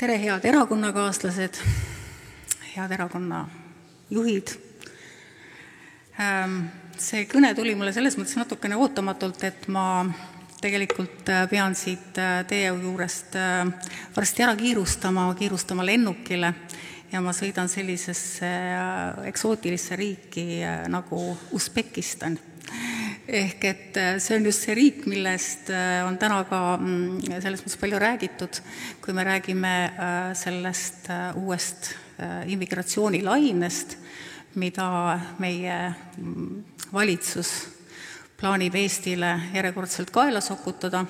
Tere, head erakonnakaaslased, head erakonna juhid. See kõne tuli mulle selles mõttes natukene ootamatult, et ma tegelikult pean siit teie juurest varsti ära kiirustama lennukile ja ma sõidan sellisesse eksootilisse riiki nagu Usbekistan. Ehk et see on just see riik, millest on täna ka selles mõttes palju räägitud, kui me räägime sellest uuest immigratsioonilainest, mida meie valitsus plaanib Eestile järjekordselt kaela sokutada,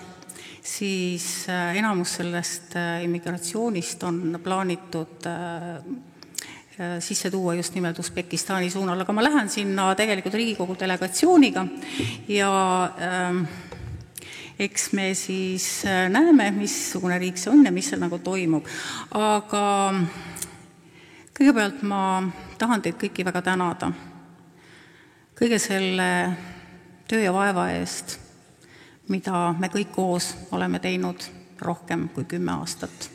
siis enamus sellest immigratsioonist on plaanitud sisse tuua just nimelt Usbekistani suunal, aga ma lähen sinna tegelikult Riigikogu delegatsiooniga ja eks me siis näeme, missugune riik see on ja mis seal nagu toimub. Aga kõigepealt ma tahan teid kõiki väga tänada kõige selle töö ja vaeva eest, mida me kõik koos oleme teinud rohkem kui 10 aastat.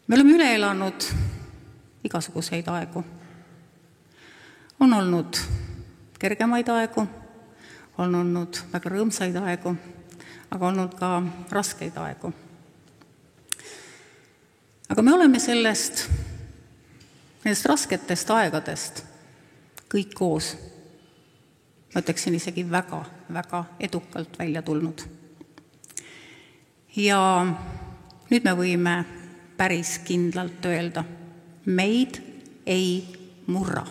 Me oleme üle elanud igasuguseid aegu. On olnud kergemaid aegu, on olnud väga rõõmsaid aegu, aga on olnud ka raskeid aegu. Aga me oleme nendest rasketest aegadest kõik koos, ma ütleksin isegi väga, väga edukalt välja tulnud. Ja nüüd me võime päris kindlalt öelda, meid ei murra.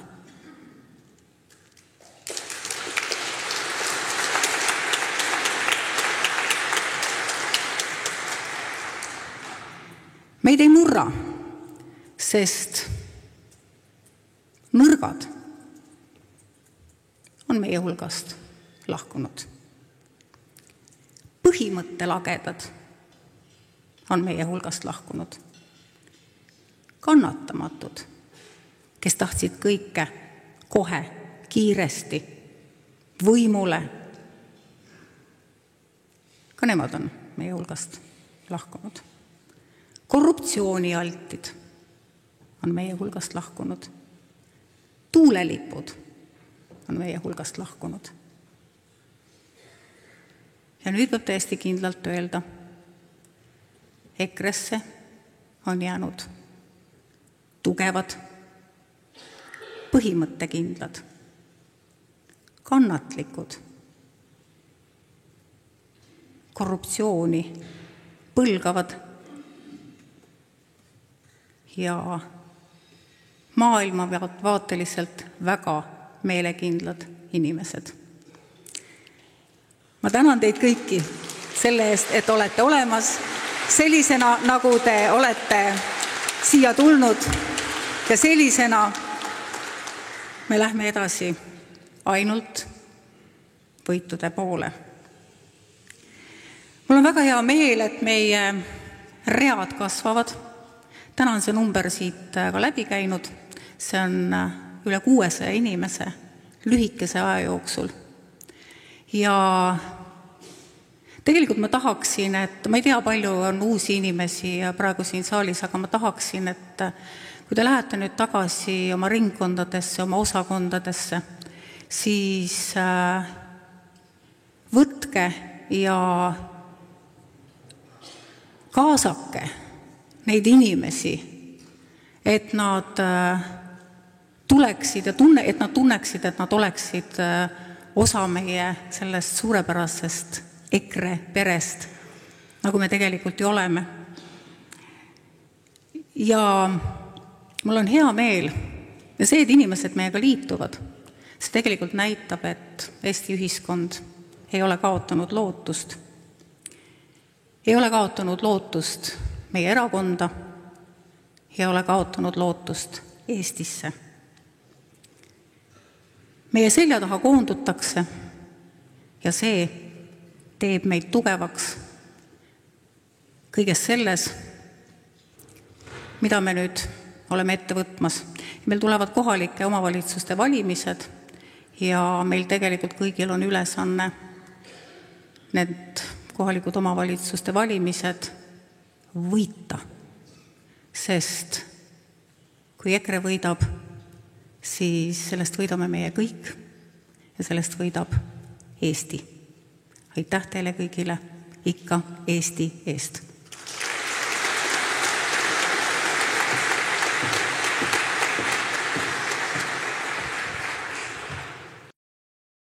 Meid ei murra, sest nõrgad on meie hulgast lahkunud. Põhimõttelagedad on meie hulgast lahkunud. Kannatamatud, kes tahtsid kõike kohe, kiiresti, võimule. Ka nemad on meie hulgast lahkunud. Korruptsioonialtid on meie hulgast lahkunud. Tuulelipud on meie hulgast lahkunud. Ja nüüd peab täiesti kindlalt öelda, EKRE-sse on jäänud tugevad, põhimõttekindlad, kannatlikud, korruptsiooni põlgavad ja maailmavaateliselt väga meelekindlad inimesed. Ma tänan teid kõiki selle eest, et olete olemas sellisena, nagu te olete siia tulnud ja sellisena me lähme edasi ainult võitude poole. Mul on väga hea meel, et meie read kasvavad. Täna on see number siit ka läbi käinud. See on üle 600 inimese lühikese aja jooksul. Ja tegelikult ma tahaksin, et ma ei tea, palju on uusi inimesi praegu siin saalis, aga ma tahaksin, et kui te lähete nüüd tagasi oma ringkondadesse, oma osakondadesse, siis võtke ja kaasake neid inimesi, et nad tuleksid ja et nad tunneksid, et nad oleksid osa meie sellest suurepärasest EKRE perest, nagu me tegelikult ju oleme. Ja mul on hea meel ja see, et inimesed meiega liituvad, see tegelikult näitab, et Eesti ühiskond ei ole kaotanud lootust. Ei ole kaotanud lootust meie erakonda, ei ole kaotanud lootust Eestisse. Meie selja taha koondutakse ja see teeb meid tugevaks kõiges selles, mida me nüüd oleme ette võtmas. Meil tulevad kohalike omavalitsuste valimised ja meil tegelikult kõigil on ülesanne need kohalikud omavalitsuste valimised võita. sest kui EKRE võidab, siis sellest võidame meie kõik ja sellest võidab Eesti. Aitäh teile kõigile ikka Eesti eest!